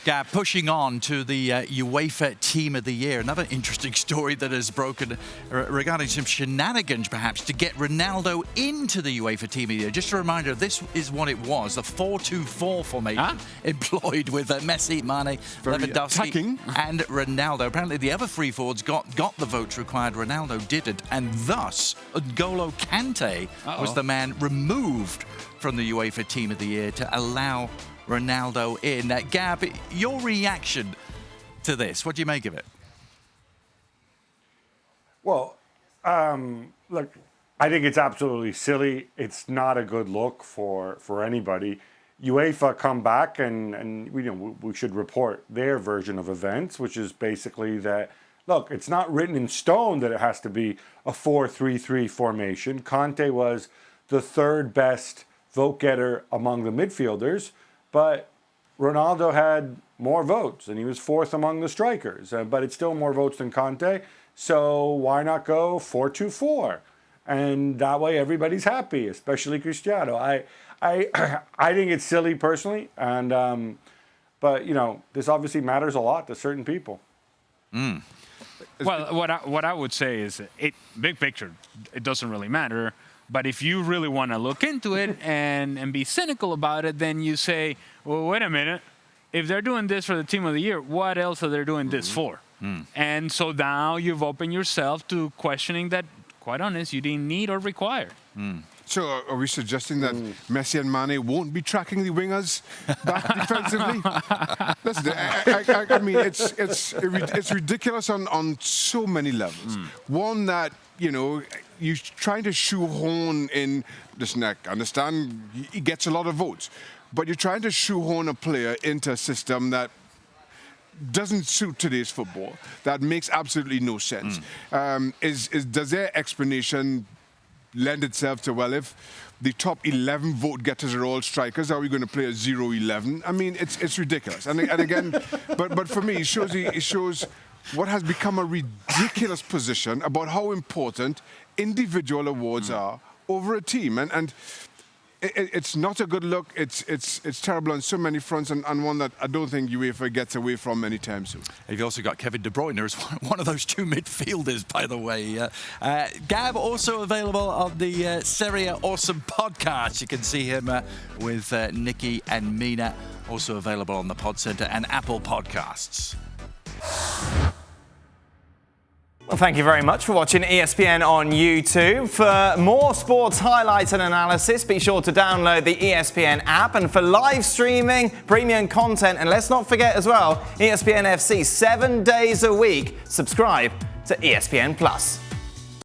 Gab, pushing on to the UEFA Team of the Year. Another interesting story that has broken regarding some shenanigans, perhaps, to get Ronaldo into the UEFA Team of the Year. Just a reminder, this is what it was, the 4-2-4 formation employed with Messi, Mane, Lewandowski and Ronaldo. Apparently the other three forwards got the votes required. Ronaldo didn't, and thus N'Golo Kante was the man removed from the UEFA Team of the Year to allow Ronaldo in. Gab, your reaction to this, what do you make of it? Well, look, I think it's absolutely silly. It's not a good look for anybody. UEFA come back and we should report their version of events, which is basically that, look, it's not written in stone that it has to be a 4-3-3 formation. Conte was the third best vote getter among the midfielders, but Ronaldo had more votes, and he was fourth among the strikers. But it's still more votes than Conte, so why not go 4-2-4? And that way everybody's happy, especially Cristiano. I think it's silly personally, and but this obviously matters a lot to certain people. Well, what I would say is, big picture, it doesn't really matter. But if you really want to look into it and be cynical about it, then you say, well, wait a minute. If they're doing this for the Team of the Year, what else are they doing this for? And so now you've opened yourself to questioning that, quite honest, you didn't need or require. So are we suggesting that Messi and Mane won't be tracking the wingers back defensively? Listen, I mean, it's ridiculous on so many levels. One, that, you're trying to shoehorn in, listen, I understand he gets a lot of votes, but you're trying to shoehorn a player into a system that doesn't suit today's football, that makes absolutely no sense. Does their explanation lend itself to, well, if the top 11 vote getters are all strikers, are we going to play a 0-11? I mean, it's ridiculous. And again, but for me, it shows what has become a ridiculous position about how important individual awards are over a team. And it's not a good look. It's terrible on so many fronts, and one that I don't think UEFA gets away from anytime soon. You've also got Kevin De Bruyne as one of those two midfielders, by the way. Gab, also available on the Serie Awesome podcast. You can see him with Nikki and Mina. Also available on the Pod Center and Apple Podcasts. Well, thank you very much for watching ESPN on YouTube. For more sports highlights and analysis, be sure to download the ESPN app. And for live streaming, premium content, and let's not forget as well, ESPN FC 7 days a week. Subscribe to ESPN Plus.